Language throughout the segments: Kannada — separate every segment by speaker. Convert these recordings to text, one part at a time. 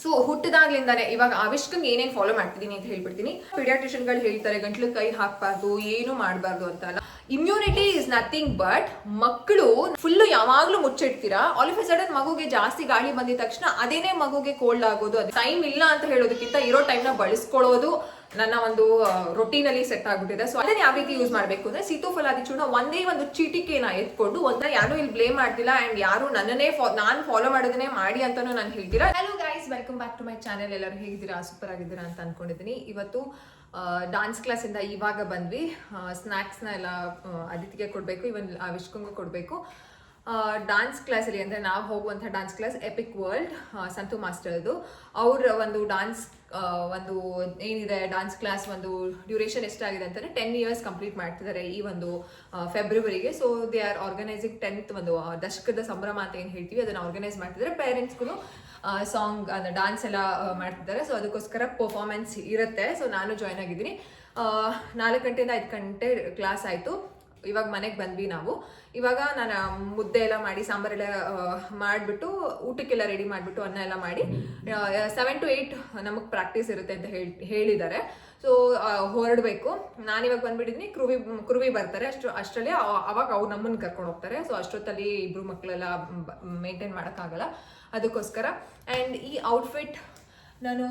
Speaker 1: ಸೊ ಹುಟ್ಟಿದಾಗ್ಲಿಂದಾನೆ ಇವಾಗ ಆವಿಷ್ಕಂಗೆ ಏನೇನು ಫಾಲೋ ಮಾಡ್ತಿದ್ದೀನಿ ಅಂತ ಹೇಳ್ಬಿಡ್ತೀನಿ. ಪಿಡಿಯಾಟ್ರಿಷಿಯನ್ಗಳು ಹೇಳ್ತಾರೆ ಗಂಟ್ಲು ಕೈ ಹಾಕಬಾರ್ದು, ಏನು ಮಾಡಬಾರ್ದು ಅಂತ ಅಲ್ಲ. ಇಮ್ಯುನಿಟಿ ಇಸ್ ನಥಿಂಗ್ ಬಟ್ ಮಕ್ಕಳು ಫುಲ್ಲು ಯಾವಾಗ್ಲೂ ಮುಚ್ಚಿಡ್ತೀರಾ, ಆಲ್ ಆಫ್ ಎ ಸಡನ್ ಮಗುಗೆ ಜಾಸ್ತಿ ಗಾಳಿ ಬಂದಿದ ತಕ್ಷಣ ಅದೇನೇ ಮಗುಗೆ ಕೋಲ್ಡ್ ಆಗೋದು. ಅದು ಟೈಮ್ ಇಲ್ಲ ಅಂತ ಹೇಳೋದಕ್ಕಿಂತ ಇರೋ ಟೈಮ್ನ ಬಳಸ್ಕೊಳ್ಳೋದು ನನ್ನ ಒಂದು ರೊಟೀನ್ ಅಲ್ಲಿ ಸೆಟ್ ಆಗ್ಬಿಟ್ಟಿದೆ. ಸೊ ಅದನ್ನ ಯಾವ ರೀತಿ ಯೂಸ್ ಮಾಡಬೇಕು ಅಂದ್ರೆ ಸೀತೋಫಲಾದಿ ಚೂರ್ಣ ಒಂದೇ ಒಂದು ಚೀಟಿಕೆನ ಎತ್ಕೊಂಡು ಒಂದ ಯಾರು ಇಲ್ಲಿ ಬ್ಲೇಮ್ ಮಾಡ್ತಿಲ್ಲ ಅಂಡ್ ಯಾರು ನನ್ನನ್ನೇ ನಾನು ಫಾಲೋ ಮಾಡೋದನ್ನೇ ಮಾಡಿ ಅಂತಾನು ನಾನು ಹೇಳ್ತೀರಾ. Hello guys, welcome back to my channel. ಎಲ್ಲರೂ ಹೇಗಿದ್ದೀರಾ? ಸೂಪರ್ ಆಗಿದ್ದೀರಾ ಅಂತ ಅನ್ಕೊಂಡಿದ್ದೀನಿ. ಇವತ್ತು ಡಾನ್ಸ್ ಕ್ಲಾಸ್ ಇಂದ ಇವಾಗ ಬಂದ್ವಿ. ಸ್ನ್ಯಾಕ್ಸ್ನ ಎಲ್ಲ ಅದಿತಿಗೆ ಕೊಡಬೇಕು, ಇವನ್ ವಿಶ್ಕಂಗೂ ಕೊಡಬೇಕು. ಡಾನ್ಸ್ ಕ್ಲಾಸಲ್ಲಿ ಅಂದರೆ ನಾವು ಹೋಗುವಂಥ dance class epic world Santhu ಮಾಸ್ಟರ್ದು. ಅವ್ರ ಒಂದು ಡಾನ್ಸ್ ಒಂದು ಏನಿದೆ ಡಾನ್ಸ್ ಕ್ಲಾಸ್ ಒಂದು ಡ್ಯೂರೇಷನ್ ಎಷ್ಟಾಗಿದೆ ಅಂತಂದರೆ 10 years ಕಂಪ್ಲೀಟ್ ಮಾಡ್ತಿದ್ದಾರೆ ಈ ಒಂದು ಫೆಬ್ರವರಿಗೆ. So they are organising 10th ಒಂದು ದಶಕದ ಸಂಭ್ರಮ ಅಂತ ಏನು ಹೇಳ್ತೀವಿ ಅದನ್ನು ಆರ್ಗನೈಸ್ ಮಾಡ್ತಿದ್ದಾರೆ. ಪೇರೆಂಟ್ಸ್ಗೂ ಸಾಂಗ್ ಅಂದರೆ ಡಾನ್ಸ್ ಎಲ್ಲ ಮಾಡ್ತಿದ್ದಾರೆ. ಸೊ ಅದಕ್ಕೋಸ್ಕರ ಪರ್ಫಾರ್ಮೆನ್ಸ್ ಇರುತ್ತೆ. ಸೊ ನಾನು ಜಾಯ್ನ್ ಆಗಿದ್ದೀನಿ. 4 ಗಂಟೆಯಿಂದ 5 ಗಂಟೆ ಕ್ಲಾಸ್ ಆಯಿತು. ಇವಾಗ ಮನೆಗೆ ಬಂದ್ವಿ ನಾವು. ಇವಾಗ ನಾನು ಮುದ್ದೆ ಎಲ್ಲ ಮಾಡಿ ಸಾಂಬಾರೆಲ್ಲ ಮಾಡಿಬಿಟ್ಟು ಊಟಕ್ಕೆಲ್ಲ ರೆಡಿ ಮಾಡಿಬಿಟ್ಟು ಅನ್ನ ಎಲ್ಲ ಮಾಡಿ 7 to 8 ನಮಗೆ ಪ್ರಾಕ್ಟೀಸ್ ಇರುತ್ತೆ ಅಂತ ಹೇಳಿದ್ದಾರೆ. ಸೊ ಹೊರಡಬೇಕು. ನಾನಿವಾಗ ಬಂದ್ಬಿಟ್ಟಿದ್ದೀನಿ. ಕುರುವಿ ಬರ್ತಾರೆ ಅಷ್ಟರಲ್ಲಿ ಅವಾಗ ಅವ್ರು ನಮ್ಮನ್ನು ಕರ್ಕೊಂಡು ಹೋಗ್ತಾರೆ. ಸೊ ಅಷ್ಟೊತ್ತಲ್ಲಿ ಇಬ್ರು ಮಕ್ಕಳೆಲ್ಲ ಮೇಂಟೈನ್ ಮಾಡೋಕ್ಕಾಗಲ್ಲ, ಅದಕ್ಕೋಸ್ಕರ. ಆ್ಯಂಡ್ ಈ ಔಟ್ಫಿಟ್ ನಾನು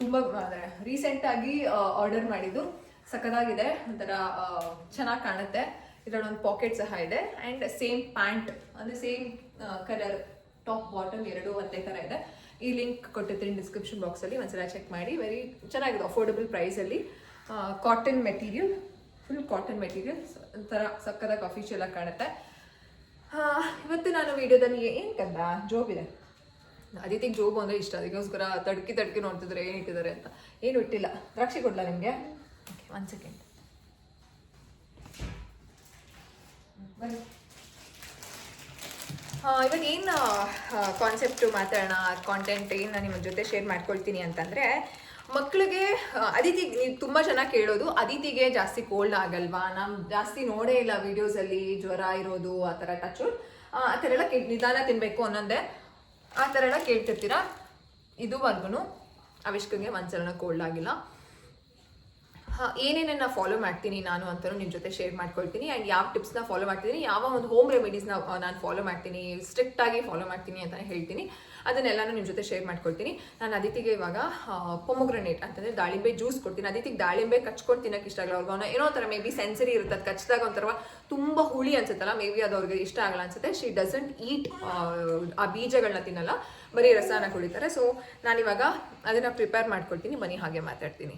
Speaker 1: ತುಂಬ ರೀಸೆಂಟಾಗಿ ಆರ್ಡರ್ ಮಾಡಿದ್ದು. ಸಕ್ಕದಾಗಿದೆ, ಒಂಥರ ಚೆನ್ನಾಗಿ ಕಾಣುತ್ತೆ. ಇದರಲ್ಲಿ ಒಂದು ಪಾಕೆಟ್ ಸಹ ಇದೆ. ಆ್ಯಂಡ್ ಸೇಮ್ ಪ್ಯಾಂಟ್ ಅಂದರೆ ಸೇಮ್ ಕಲರ್ ಟಾಪ್ ಬಾಟಮ್ ಎರಡೂ ಒಂದೇ ಥರ ಇದೆ. ಈ ಲಿಂಕ್ ಕೊಟ್ಟಿರ್ತೀನಿ ಡಿಸ್ಕ್ರಿಪ್ಷನ್ ಬಾಕ್ಸಲ್ಲಿ, ಒಂದ್ಸಲ ಚೆಕ್ ಮಾಡಿ. ವೆರಿ ಚೆನ್ನಾಗಿದೆ, ಅಫೋರ್ಡಬಲ್ ಪ್ರೈಸಲ್ಲಿ. Cotton material, full cotton material, ಒಂಥರ ಸಕ್ಕದಾಗಿ ಅಫಿಷಿಯಲ್ ಆಗಿ ಕಾಣುತ್ತೆ. ಇವತ್ತು ನಾನು ವಿಡಿಯೋದಲ್ಲಿ ಏನು ಕಂದ ಜೋಬ್ ಇದೆ. ಅದಿತಿಗೆ ಜೋಬು ಅಂದರೆ ಇಷ್ಟ, ಅದಕ್ಕೋಸ್ಕರ ತಡ್ಕಿ ನೋಡ್ತಿದ್ರೆ ಏನು ಇಟ್ಟಿದ್ದಾರೆ ಅಂತ. ಏನು ಇಟ್ಟಿಲ್ಲ. ದ್ರಾಕ್ಷಿ ಕೊಡಲ ನಿಮಗೆ? Okay, 1 second. ಇವಾಗ ಏನು ಕಾನ್ಸೆಪ್ಟು ಮಾತಾಡೋಣ, ಕಾಂಟೆಂಟ್ ಏನು ನಾನು ನಿಮ್ಮ ಜೊತೆ ಶೇರ್ ಮಾಡ್ಕೊಳ್ತೀನಿ ಅಂತಂದರೆ, ಮಕ್ಕಳಿಗೆ ಅದಿತಿ ನೀವು ತುಂಬ ಚೆನ್ನಾಗಿ ಕೇಳೋದು, ಅದಿತಿಗೆ ಜಾಸ್ತಿ ಕೋಲ್ಡ್ ಆಗಲ್ವಾ, ನಾನು ಜಾಸ್ತಿ ನೋಡೇ ಇಲ್ಲ ವೀಡಿಯೋಸಲ್ಲಿ ಜ್ವರ ಇರೋದು ಆ ಥರ ಟಚ್ ಆ ಥರ ಎಲ್ಲ ನಿಧಾನ ತಿನ್ನಬೇಕು ಅನ್ನೋದೇ ಆ ಥರ ಎಲ್ಲ ಕೇಳ್ತಿರ್ತೀರ. ಇದುವರೆಗೂ ಅವಿಷ್ಕಂಗೆ ಒಂದ್ಸಲ ಕೋಲ್ಡ್ ಆಗಿಲ್ಲ. ಏನೇನನ್ನ ಫಾಲೋ ಮಾಡ್ತೀನಿ ನಾನು ಅಂತಲೂ ನಿಮ್ಮ ಜೊತೆ ಶೇರ್ ಮಾಡ್ಕೊಳ್ತೀನಿ. ಆ್ಯಂಡ್ ಯಾವ ಟಿಪ್ಸ್ನ ಫಾಲೋ ಮಾಡ್ತೀನಿ, ಯಾವ ಒಂದು ಹೋಮ್ ರೆಮಿಡೀಸ್ನ ನಾನು ಫಾಲೋ ಮಾಡ್ತೀನಿ, ಸ್ಟ್ರಿಕ್ಟಾಗಿ ಫಾಲೋ ಮಾಡ್ತೀನಿ ಅಂತ ಹೇಳ್ತೀನಿ. ಅದನ್ನೆಲ್ಲನೂ ನಿಮ್ಮ ಜೊತೆ ಶೇರ್ ಮಾಡ್ಕೊಳ್ತೀನಿ. ನಾನು ಅದಿತಿಗೆ ಇವಾಗ ಪೊಮೊಗ್ರನೇಟ್ ಅಂತಂದರೆ ದಾಳಿಂಬೆ ಜ್ಯೂಸ್ ಕೊಡ್ತೀನಿ. ಅದಿತಿಗೆ ದಾಳಿಂಬೆ ಕಚ್ಕೊಂಡು ತಿನ್ನೋಕೆ ಇಷ್ಟ ಆಗಲ್ಲ. ಅವ್ರಿಗೆ ಏನೋ ಒಂಥರ ಮೇ ಬಿ ಸೆನ್ಸರಿ ಇರುತ್ತೆ, ಅದು ಕಚ್ಚಿದಾಗ ಒಂಥರ ತುಂಬ ಹುಳಿ ಅನ್ಸುತ್ತಲ್ಲ, ಮೇ ಬಿ ಅದು ಅವ್ರಿಗೆ ಇಷ್ಟ ಆಗಲ್ಲ ಅನ್ಸುತ್ತೆ. ಶಿ ಡಸಂಟ್ ಈಟ್, ಆ ಬೀಜಗಳನ್ನ ತಿನ್ನಲ್ಲ, ಬರೀ ರಸನ ಕುಡಿತಾರೆ. ಸೊ ನಾನಿವಾಗ ಅದನ್ನು ಪ್ರಿಪೇರ್ ಮಾಡ್ಕೊಳ್ತೀನಿ. ಬನ್ನಿ ಹಾಗೆ ಮಾತಾಡ್ತೀನಿ.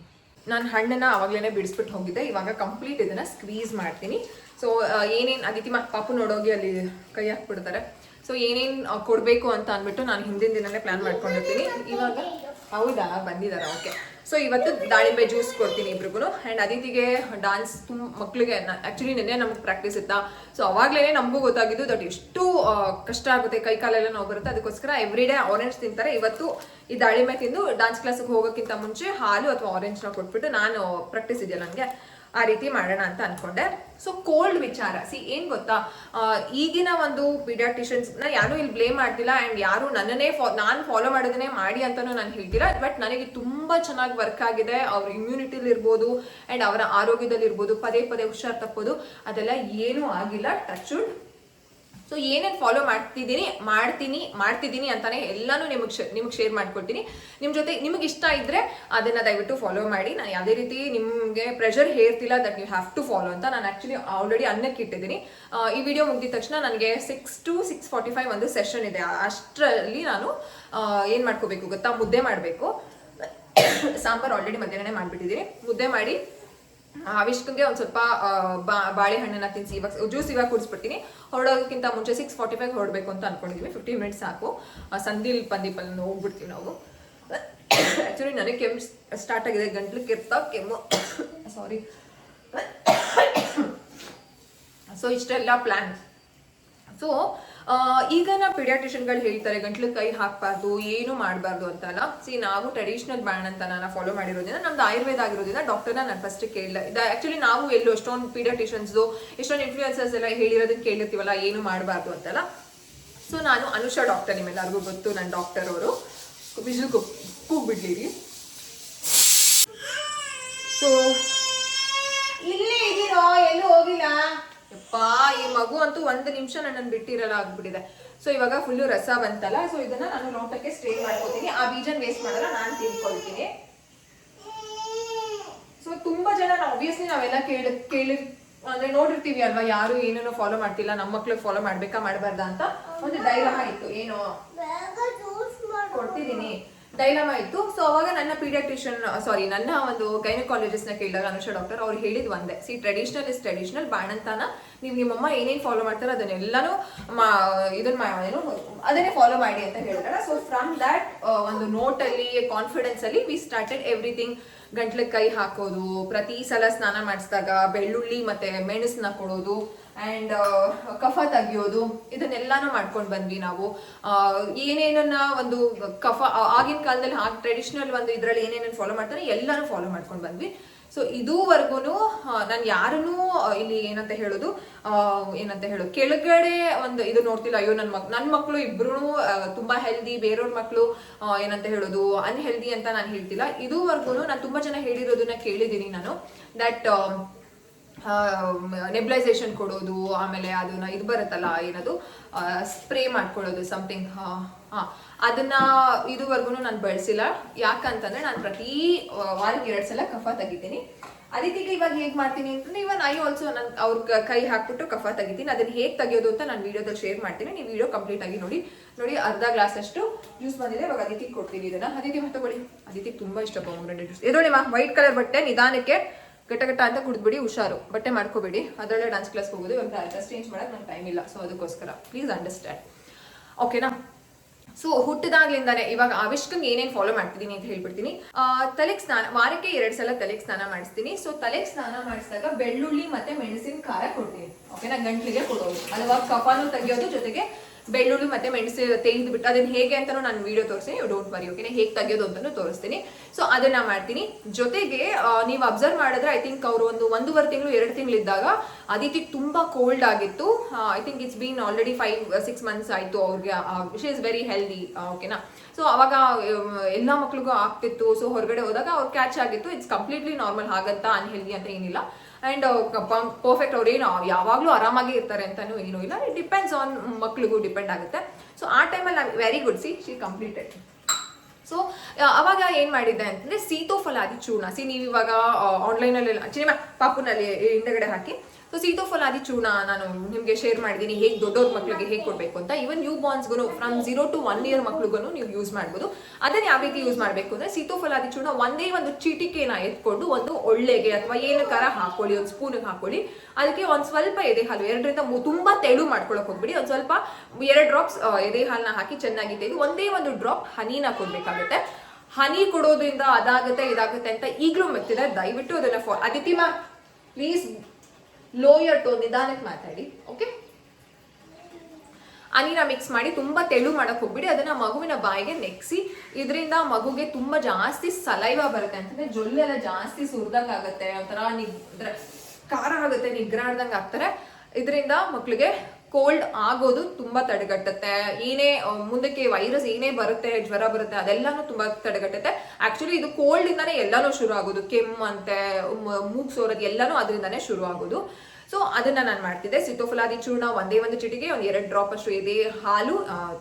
Speaker 1: ನಾನು ಹಣ್ಣನ್ನು ಆವಾಗಲೇ ಬಿಡಿಸ್ಬಿಟ್ಟು ಹೋಗಿದ್ದೆ. ಇವಾಗ ಕಂಪ್ಲೀಟ್ ಇದನ್ನು ಸ್ಕ್ವೀಸ್ ಮಾಡ್ತೀನಿ. ಸೊ ಏನೇನು ಅದಿತಿ ಪಾಪು ನೋಡೋಗಿ ಅಲ್ಲಿ ಕೈ ಹಾಕ್ಬಿಡ್ತಾರೆ. ಸೊ ಏನೇನು ಕೊಡಬೇಕು ಅಂತ ಅಂದ್ಬಿಟ್ಟು ನಾನು ಹಿಂದಿನ ದಿನನೇ ಪ್ಲ್ಯಾನ್ ಮಾಡ್ಕೊಂಡಿರ್ತೀನಿ. ಇವಾಗ ಹೌದಾ ಬಂದಿದ್ದಾರೆ, ಓಕೆ. ಸೊ ಇವತ್ತು ದಾಳಿಂಬೆ ಜ್ಯೂಸ್ ಕೊಡ್ತೀನಿ ಇಬ್ರಿಗೂ. ಆ್ಯಂಡ್ ಅದಿತಿಗೆ ಡಾನ್ಸ್ ಮಕ್ಕಳಿಗೆ ಆ್ಯಕ್ಚುಲಿ ನಿನ್ನೆ ನಮಗೆ ಪ್ರಾಕ್ಟೀಸ್ ಇತ್ತಾ. ಸೊ ಅವಾಗಲೇ ನಮಗೂ ಗೊತ್ತಾಗಿದ್ದು ದಟ್ ಎಷ್ಟು ಕಷ್ಟ ಆಗುತ್ತೆ, ಕೈ ಕಾಲೆಲ್ಲ ನೋವು ಬರುತ್ತೆ. ಅದಕ್ಕೋಸ್ಕರ ಎವ್ರಿ ಡೇ ಆರೆಂಜ್ ತಿಂತಾರೆ. ಇವತ್ತು ಈ ದಾಳಿಂಬೆ ತಿಂದು ಡಾನ್ಸ್ ಕ್ಲಾಸಿಗೆ ಹೋಗೋಕ್ಕಿಂತ ಮುಂಚೆ ಹಾಲು ಅಥವಾ ಆರೆಂಜ್ನ ಕೊಟ್ಬಿಟ್ಟು ನಾನು ಪ್ರಾಕ್ಟೀಸ್ ಇದೆಯಲ್ಲ ನನಗೆ ಆ ರೀತಿ ಮಾಡೋಣ ಅಂತ ಅಂದ್ಕೊಂಡೆ. ಸೊ ಕೋಲ್ಡ್ ವಿಚಾರ ಏನು ಗೊತ್ತಾ, ಈಗಿನ ಒಂದು ಪೀಡಿಯಾಟ್ರಿಷಿಯನ್ಸ್ನ ಯಾರೂ ಇಲ್ಲಿ ಬ್ಲೇಮ್ ಮಾಡ್ತಿಲ್ಲ ಆ್ಯಂಡ್ ಯಾರು ನನ್ನನ್ನೇ ನಾನು ಫಾಲೋ ಮಾಡೋದನ್ನೇ ಮಾಡಿ ಅಂತಲೂ ನಾನು ಹೇಳ್ತೀರಾ. ಬಟ್ ನನಗೆ ತುಂಬ ಚೆನ್ನಾಗಿ ವರ್ಕ್ ಆಗಿದೆ. ಅವ್ರ ಇಮ್ಯುನಿಟಿಲಿ ಇರ್ಬೋದು ಆ್ಯಂಡ್ ಅವರ ಆರೋಗ್ಯದಲ್ಲಿ ಇರ್ಬೋದು. ಪದೇ ಪದೇ ಹುಷಾರು ತಪ್ಪೋದು ಅದೆಲ್ಲ ಏನೂ ಆಗಿಲ್ಲ, ಟಚ್ ವುಡ್. ಸೊ ಏನೇನು ಫಾಲೋ ಮಾಡ್ತಿದ್ದೀನಿ ಅಂತಾನೆ ಎಲ್ಲನೂ ನಿಮಗೆ ಶೇರ್ ಮಾಡ್ಕೊಡ್ತೀನಿ. ನಿಮ್ಮ ಜೊತೆ ನಿಮಗೆ ಇಷ್ಟ ಇದ್ದರೆ ಅದನ್ನು ದಯವಿಟ್ಟು ಫಾಲೋ ಮಾಡಿ. ನಾನು ಯಾವುದೇ ರೀತಿ ನಿಮಗೆ ಪ್ರೆಷರ್ ಹೇರ್ತಿಲ್ಲ that you have to follow ಅಂತ. ನಾನು ಆ್ಯಕ್ಚುಲಿ ಆಲ್ರೆಡಿ ಅನ್ನಕ್ಕೆ ಇಟ್ಟಿದ್ದೀನಿ. ಈ ವಿಡಿಯೋ ಮುಗಿದ ತಕ್ಷಣ ನನಗೆ 6 to 6:45 ಒಂದು ಸೆಷನ್ ಇದೆ. ಅಷ್ಟರಲ್ಲಿ ನಾನು ಏನು ಮಾಡ್ಕೋಬೇಕು ಗೊತ್ತಾ, ಮುದ್ದೆ ಮಾಡಬೇಕು. ಸಾಂಬಾರು ಆಲ್ರೆಡಿ ಮಧ್ಯಾಹ್ನನೇ ಮಾಡಿಬಿಟ್ಟಿದ್ದೀನಿ. ಮುದ್ದೆ ಮಾಡಿ ಅವಿಷ್ಕಂಗೆ ಒಂದು ಸ್ವಲ್ಪ ಬಾಳೆಹಣ್ಣನ್ನ ತಿನ್ನಿಸಿ ಇವಾಗ ಜ್ಯೂಸ್ ಇವಾಗ ಕುಡಿಸ್ಬಿಡ್ತೀನಿ. ಹೊರಡೋದಕ್ಕಿಂತ ಮುಂಚೆ 6:45 ಹೊರಡಬೇಕು ಅಂತ ಅನ್ಕೊಂಡಿದ್ದೀವಿ. 15 minutes ಸಾಕು. ಸಂದಿಲ್ ಪಂದೀಪಲ್ಲಿ ಹೋಗ್ಬಿಡ್ತೀವಿ ನಾವು. ಆ್ಯಕ್ಚುಲಿ ನನಗೆ ಕೆಮ್ಮು ಸ್ಟಾರ್ಟ್ ಆಗಿದೆ, ಗಂಟ್ಲು ಕೆಮ್ಮು ಸಾರಿ. ಸೊ ಇಷ್ಟೆಲ್ಲ ಪ್ಲ್ಯಾನ್ ಸೊ ಈಗ ನಾ ಪಿಡಿಯಾಟ್ರಿಷನ್ಗಳು ಹೇಳ್ತಾರೆ ಗಂಟ್ಲು ಕೈ ಹಾಕಬಾರ್ದು, ಏನು ಮಾಡಬಾರ್ದು ಅಂತಲ್ಲ. ನಾವು ಟ್ರೆಡಿಷನಲ್ ಬ್ಯಾನ್ ಅಂತ ನಾನು ಫಾಲೋ ಮಾಡಿರೋದ್ರಿಂದ, ನಮ್ದು ಆಯುರ್ವೇದ ಆಗಿರೋದ್ರಿಂದ ಡಾಕ್ಟರ್ನ ನಾನು ಫಸ್ಟ್ ಕೇಳಿದೆ. ಇದು ಆ್ಯಕ್ಚುಲಿ ನಾವು ಎಲ್ಲೋ ಎಷ್ಟೊಂದು ಪಿಡಿಯಾಟ್ರಿಷನ್ಸ್ದು ಎಷ್ಟೊಂದು ಇನ್ಫ್ಲೂಯೆನ್ಸರ್ಸ್ ಎಲ್ಲ ಹೇಳಿರೋದನ್ನ ಕೇಳಿರ್ತೀವಲ್ಲ, ಏನು ಮಾಡಬಾರ್ದು ಅಂತಲ್ಲ. ಸೊ ನಾನು ಅನುಷಾ ಡಾಕ್ಟರ್, ನಿಮ್ಮೆಲ್ಲರಿಗೂ ಗೊತ್ತು, ನನ್ನ ಡಾಕ್ಟರ್ ಅವರು. ಬಿಸಿಲು ಕೂಗ್ಬಿಡ್ಲಿರಿ. ಸೊ ಇಲ್ಲೇ ಇದೀರೋ, ಎಲ್ಲೂ ಹೋಗಿಲ್ಲ ಯಪ್ಪ. ಈ ಮಗು ಅಂತೂ ಒಂದು ನಿಮಿಷ ನನ್ನನ್ನು ಬಿಟ್ಟಿರಲ್ಲ ಆಗ್ಬಿಟ್ಟಿದೆ. ಸೊ ಇವಾಗ ಫುಲ್ಲು ರಸ ಬಂತಲ್ಲ, ಸೊ ಇದನ್ನ ನಾನು ಲೋಟಕ್ಕೆ ಸ್ಟ್ರೇನ್ ಮಾಡ್ಕೊತೀನಿ. ಆ ಬೀಜನ್ ವೇಸ್ಟ್ ಮಾಡಲ್ಲ, ನಾನು ತಿನ್ಕೊಳ್ತೀನಿ. ಸೊ ತುಂಬಾ ಜನ ಆಬ್ವಿಯಸ್ಲಿ ನಾವೆಲ್ಲ ಕೇಳಿ ಅಂದ್ರೆ ನೋಡಿರ್ತೀವಿ ಅಲ್ವಾ, ಯಾರು ಏನೇನೋ ಫಾಲೋ ಮಾಡ್ತಿಲ್ಲ, ನಮ್ಮ ಮಕ್ಳಿಗೆ ಫಾಲೋ ಮಾಡ್ಬೇಕಾ ಮಾಡಬಾರ್ದಾ ಅಂತ ಒಂದು ಡೈಲಮಾ ಇತ್ತು. ಏನೋ ಕೊಡ್ತಿದ್ದೀನಿ, ಡೈಲಮಾ ಇತ್ತು. ಸೊ ಅವಾಗ ನನ್ನ ಪೀಡಿಯಾಟ್ರಿಷಿಯನ್ ನನ್ನ ಒಂದು ಗೈನಕಾಲಜಿಸ್ಟ್ ನ ಕೇಳಿದಾಗ ಅನುಷಾ ಡಾಕ್ಟರ್ ಅವ್ರು ಹೇಳಿದ್ ಒಂದೇ, ಟ್ರೆಡಿಷನಲ್ ಇಸ್ ಟ್ರೆಡಿಷನಲ್, ಬಾಣಂತಾನ ನೀವು ನಿಮ್ಮಮ್ಮ ಏನೇನು ಫಾಲೋ ಮಾಡ್ತಾರೋ ಅದನ್ನೆಲ್ಲಾನು ಅದನ್ನೇ ಫಾಲೋ ಮಾಡಿ ಅಂತ ಹೇಳಿದಾರೆ. ಸೊ ಫ್ರಮ್ ದ್ಯಾಟ್ ಒಂದು ನೋಟ್ ಅಲ್ಲಿ ಕಾನ್ಫಿಡೆನ್ಸ್ ಅಲ್ಲಿ ವಿ ಸ್ಟಾರ್ಟೆಡ್ ಎವ್ರಿಥಿಂಗ್. ಗಂಟ್ಲಿಗೆ ಕೈ ಹಾಕೋದು, ಪ್ರತಿ ಸಲ ಸ್ನಾನ ಮಾಡಿಸಿದಾಗ ಬೆಳ್ಳುಳ್ಳಿ ಮತ್ತೆ ಮೆಣಸನ್ನ ಕೊಡೋದು, ಅಂಡ್ ಕಫ ತೆಗಿಯೋದು, ಇದನ್ನೆಲ್ಲಾನು ಮಾಡ್ಕೊಂಡು ಬಂದ್ವಿ ನಾವು. ಏನೇನನ್ನ ಒಂದು ಕಫ ಆಗಿನ ಕಾಲದಲ್ಲಿ ಟ್ರೆಡಿಷನಲ್ ಒಂದು ಇದ್ರಲ್ಲಿ ಏನೇನನ್ನು ಫಾಲೋ ಮಾಡ್ತಾರೆ ಎಲ್ಲಾನು ಫಾಲೋ ಮಾಡ್ಕೊಂಡು ಬಂದ್ವಿ. ಸೊ ಇದುವರೆಗೂ ನಾನು ಯಾರನ್ನೂ ಇಲ್ಲಿ ಏನಂತ ಹೇಳೋದು ಕೆಳಗಡೆ ಒಂದು ಇದು ನೋಡ್ತಿಲ್ಲ. ಅಯ್ಯೋ ನನ್ನ ಮಕ್ಕಳು ಇಬ್ರು ತುಂಬಾ ಹೆಲ್ದಿ, ಬೇರೆಯವ್ರ ಮಕ್ಕಳು ಏನಂತ ಹೇಳೋದು ಅನ್ಹೆಲ್ದಿ ಅಂತ ನಾನು ಹೇಳ್ತಿಲ್ಲ. ಇದುವರೆಗೂ ನಾನು ತುಂಬಾ ಜನ ಹೇಳಿರೋದನ್ನ ಕೇಳಿದ್ದೀನಿ ನಾನು. ದಟ್ ನೆಬ್ಲೈಸೇಷನ್ ಕೊಡೋದು, ಆಮೇಲೆ ಅದನ್ನ ಇದು ಬರುತ್ತಲ್ಲ ಏನದು ಸ್ಪ್ರೇ ಮಾಡ್ಕೊಳ್ಳೋದು ಸಮಥಿಂಗ್, ಅದನ್ನ ಇದುವರೆಗೂ ನಾನು ಬಳಸಿಲ್ಲ. ಯಾಕಂತಂದ್ರೆ ನಾನು ಪ್ರತಿ ವಾರಕ್ಕೆ 2 ಸಲ ಕಫ ತೆಗಿತೀನಿ. ಅದಕ್ಕೆ ಇವಾಗ ಹೇಗೆ ಮಾಡ್ತೀನಿ ಅಂತಂದ್ರೆ, ಇವನ್ ಐ ಆಲ್ಸೋ ನಾನು ಅವ್ರ ಕೈ ಹಾಕ್ಬಿಟ್ಟು ಕಫ ತೆಗಿತೀನಿ. ಅದನ್ನ ಹೇಗೆ ತೆಗಿಯೋದು ಅಂತ ನಾನು ವಿಡಿಯೋದಲ್ಲಿ ಶೇರ್ ಮಾಡ್ತೀನಿ. ನೀವು ವಿಡಿಯೋ ಕಂಪ್ಲೀಟ್ ಆಗಿ ನೋಡಿ. ಅರ್ಧ ಗ್ಲಾಸ್ ಅಷ್ಟು ಜ್ಯೂಸ್ ಬಂದಿದೆ. ಇವಾಗ ಅದಿತಿಗೆ ಕೊಡ್ತೀನಿ ಇದನ್ನ. ಅದಿತಿ ತಗೊಳ್ಳಿ, ಅದಿತಿಗೆ ತುಂಬಾ ಇಷ್ಟ ಪೊಮೊಗ್ರಾನೇಟ್ ಜ್ಯೂಸ್. ಎದೋಳಿ ವೈಟ್ ಕಲರ್ ಬಟ್ಟೆ, ನಿಧಾನಕ್ಕೆ ಗಟ್ಟ ಅಂತ ಕುಡಿದ್ಬಿಡಿ, ಹುಷಾರು, ಬಟ್ಟೆ ಮಾಡ್ಕೋಬೇಡಿ. ಅದರಲ್ಲೇ ಡ್ಯಾನ್ಸ್ ಕ್ಲಾಸ್ ಹೋಗೋದು. ಇವಾಗ ಡ್ರೆಸ್ ಚೇಂಜ್ ಮಾಡಕ್ಕೆ ನಂಗೆ ಟೈಮ್ ಇಲ್ಲ. ಸೊ ಅದಕ್ಕೋಸ್ಕರ ಪ್ಲೀಸ್ ಅಂಡರ್ಸ್ಟ್ಯಾಂಡ್, ಓಕೆನಾ? ಸೊ ಹುಟ್ಟಿದಾಗ್ಲಿಂದಾನೆ ಇವಾಗ ಆವಿಷ್ಕಂಗೆ ಏನೇನು ಫಾಲೋ ಮಾಡ್ತಿದ್ದೀನಿ ಅಂತ ಹೇಳ್ಬಿಡ್ತೀನಿ. ತಲೆಗೆ ಸ್ನಾನ, ವಾರಕ್ಕೆ 2 ಸಲ ತಲೆಗೆ ಸ್ನಾನ ಮಾಡಿಸ್ತೀನಿ. ಸೊ ತಲೆಗೆ ಸ್ನಾನ ಮಾಡಿಸಿದಾಗ ಬೆಳ್ಳುಳ್ಳಿ ಮತ್ತೆ ಮೆಣಸಿನ ಖಾರ ಕೊಡ್ತೀನಿ, ಓಕೆನಾ? ಗಂಟ್ಲಿಗೆ ಕೊಡೋದು, ಅಲ್ವಾ? ಕಫಾನು ತೆಗಿಯೋದು, ಜೊತೆಗೆ ಬೆಳ್ಳುಳ್ಳಿ ಮತ್ತೆ ಮೆಣಸು ತೆಗೆದು ಬಿಟ್ಟು ಅದನ್ನ ಹೇಗೆ ಅಂತಾನು ನಾನು ವಿಡಿಯೋ ತೋರಿಸ್ತೀನಿ. ಡೋಂಟ್ ವರಿ, ಓಕೆನಾ? ಹೇಗೆ ತೆಗಿಯೋದು ಅಂತಾನು ತೋರಿಸ್ತೀನಿ. ಸೊ ಅದನ್ನ ಮಾಡ್ತೀನಿ. ಜೊತೆಗೆ ನೀವು ಅಬ್ಸರ್ವ್ ಮಾಡಿದ್ರೆ ಐ ಥಿಂಕ್ ಅವರು 1.5 ತಿಂಗಳು 2 ತಿಂಗಳಿದ್ದಾಗ ಅದಿತಿ ತುಂಬಾ ಕೋಲ್ಡ್ ಆಗಿತ್ತು. I think it's been already 5-6 months ಆಯ್ತು ಅವ್ರಿಗೆ. ಶಿ ಇಸ್ ವೆರಿ ಹೆಲ್ದಿ, ಓಕೆನಾ? ಸೊ ಅವಾಗ ಎಲ್ಲ ಮಕ್ಳಿಗೂ ಆಗ್ತಿತ್ತು. ಸೊ ಹೊರಗಡೆ ಹೋದಾಗ ಅವ್ರು ಕ್ಯಾಚ್ ಆಗಿತ್ತು. ಇಟ್ಸ್ ಕಂಪ್ಲೀಟ್ಲಿ ನಾರ್ಮಲ್, ಹಾಗಂತ ಅನ್ಹೆಲ್ದಿ ಅಂತ ಏನಿಲ್ಲ. ಅಂಡ್ ಪರ್ಫೆಕ್ಟ್, ಅವ್ರೇನು ಯಾವಾಗಲೂ ಆರಾಮಾಗಿ ಇರ್ತಾರೆ ಅಂತಾನು ಏನೂ ಇಲ್ಲ. ಇಟ್ ಡಿಪೆಂಡ್ಸ್ ಆನ್ ಮಕ್ಳಿಗೂ ಡಿಪೆಂಡ್ ಆಗುತ್ತೆ. ಸೊ ಆ ಟೈಮಲ್ಲಿ ನಾವು very good, she completed. So ಅವಾಗ ಏನ್ ಮಾಡಿದ್ದೆ ಅಂತಂದ್ರೆ ಸೀತೋಫಲಾದಿ ಚೂರ್ಣ. ನೀವು ಇವಾಗ ಆನ್ಲೈನಲ್ಲಿ ಸಿನಿಮಾ ಪಾಪುನಲ್ಲಿ ಹಿಂದಗಡೆ ಹಾಕಿ, ಸೊ ಸೀತೋಫಲಾದಿ ಚೂರ್ಣ ನಾನು ನಿಮಗೆ ಶೇರ್ ಮಾಡಿದ್ದೀನಿ, ಹೇಗೆ ದೊಡ್ಡವ್ರ ಮಕ್ಳಿಗೆ ಹೇಗೆ ಕೊಡಬೇಕು ಅಂತ. ಈವನ್ ನ್ಯೂ ಬಾರ್ನ್ಸ್ಗೂ ಫ್ರಮ್ 0 to 1 year ಮಕ್ಳಿಗೂ ನೀವು ಯೂಸ್ ಮಾಡ್ಬೋದು. ಅದನ್ನ ಯಾವ ರೀತಿ ಯೂಸ್ ಮಾಡಬೇಕು ಅಂದ್ರೆ, ಸೀತೋಫಲಾದಿ ಚೂರ್ಣ ಒಂದೇ ಒಂದು ಚೀಟಿಕೆನ ಎತ್ಕೊಂಡು ಒಂದು ಒಳ್ಳೆಗೆ ಅಥವಾ ಏನಕ್ಕಾರ ಹಾಕೊಳ್ಳಿ, ಒಂದು ಸ್ಪೂನ್ಗೆ ಹಾಕೊಳ್ಳಿ. ಅದಕ್ಕೆ ಒಂದು ಸ್ವಲ್ಪ ಎದೆ ಹಾಲು, 2ರಿಂದ 3, ತುಂಬಾ ತೆಳು ಮಾಡ್ಕೊಳಕ್ ಹೋಗ್ಬಿಡಿ. ಒಂದು ಸ್ವಲ್ಪ 2 ಡ್ರಾಪ್ಸ್ ಎದೆ ಹಾಲನ್ನ ಹಾಕಿ ಚೆನ್ನಾಗಿ ತೆಗೆದು ಒಂದೇ ಒಂದು ಡ್ರಾಪ್ ಹನಿನ ಕೊಡ್ಬೇಕಾಗುತ್ತೆ. ಹನಿ ಕೊಡೋದ್ರಿಂದ ಅದಾಗುತ್ತೆ ಇದಾಗುತ್ತೆ ಅಂತ ಈಗಲೂ ಮೆತ್ತಿದೆ. ದಯವಿಟ್ಟು ಅದನ್ನ ಅದಿತಿ ಮಾ ಪ್ಲೀಸ್ ಲೋಯರ್ ಟೋನ್, ನಿಧಾನಕ್ಕೆ ಮಾತಾಡಿ, ಓಕೆ? ಹನಿನ ಮಿಕ್ಸ್ ಮಾಡಿ ತುಂಬಾ ತೆಳು ಮಾಡಕ್ ಹೋಗ್ಬಿಡಿ. ಅದನ್ನ ಮಗುವಿನ ಬಾಯಿಗೆ ನೆಕ್ಸಿ. ಇದರಿಂದ ಮಗುಗೆ ತುಂಬಾ ಜಾಸ್ತಿ ಸಲೈವ ಬರುತ್ತೆ, ಅಂತಂದ್ರೆ ಜೊಲ್ಲೆಲ್ಲ ಜಾಸ್ತಿ ಸುರಿದಂಗ ಆಗುತ್ತೆ, ಒಂಥರ ಖಾರ ಆಗುತ್ತೆ, ನಿಗ್ರಾಡ್ದಂಗ ಆಗ್ತಾರೆ. ಇದರಿಂದ ಮಕ್ಳಿಗೆ ಕೋಲ್ಡ್ ಆಗೋದು ತುಂಬಾ ತಡೆಗಟ್ಟುತ್ತೆ. ಏನೇ ಮುಂದಕ್ಕೆ ವೈರಸ್ ಏನೇ ಬರುತ್ತೆ, ಜ್ವರ ಬರುತ್ತೆ, ಅದೆಲ್ಲಾನು ತುಂಬಾ ತಡೆಗಟ್ಟುತ್ತೆ. ಆಕ್ಚುಲಿ ಇದು ಕೋಲ್ಡ್ ಇಂದಾನೆ ಎಲ್ಲಾನು ಶುರು ಆಗೋದು, ಕೆಮ್ಮಂತೆ, ಮೂಗ್ ಸೋರೋದು ಎಲ್ಲಾನು ಅದರಿಂದಾನೆ ಶುರು ಆಗೋದು. ಸೊ ಅದನ್ನ ನಾನು ಮಾಡ್ತಿದ್ದೆ. ಸೀತೋಫಲಾದಿ ಚೂರ್ಣ ಒಂದೇ ಒಂದು ಚಿಟಿಗೆ, 2 ಡ್ರಾಪ್ ಅಷ್ಟು ಎದೆ ಹಾಲು,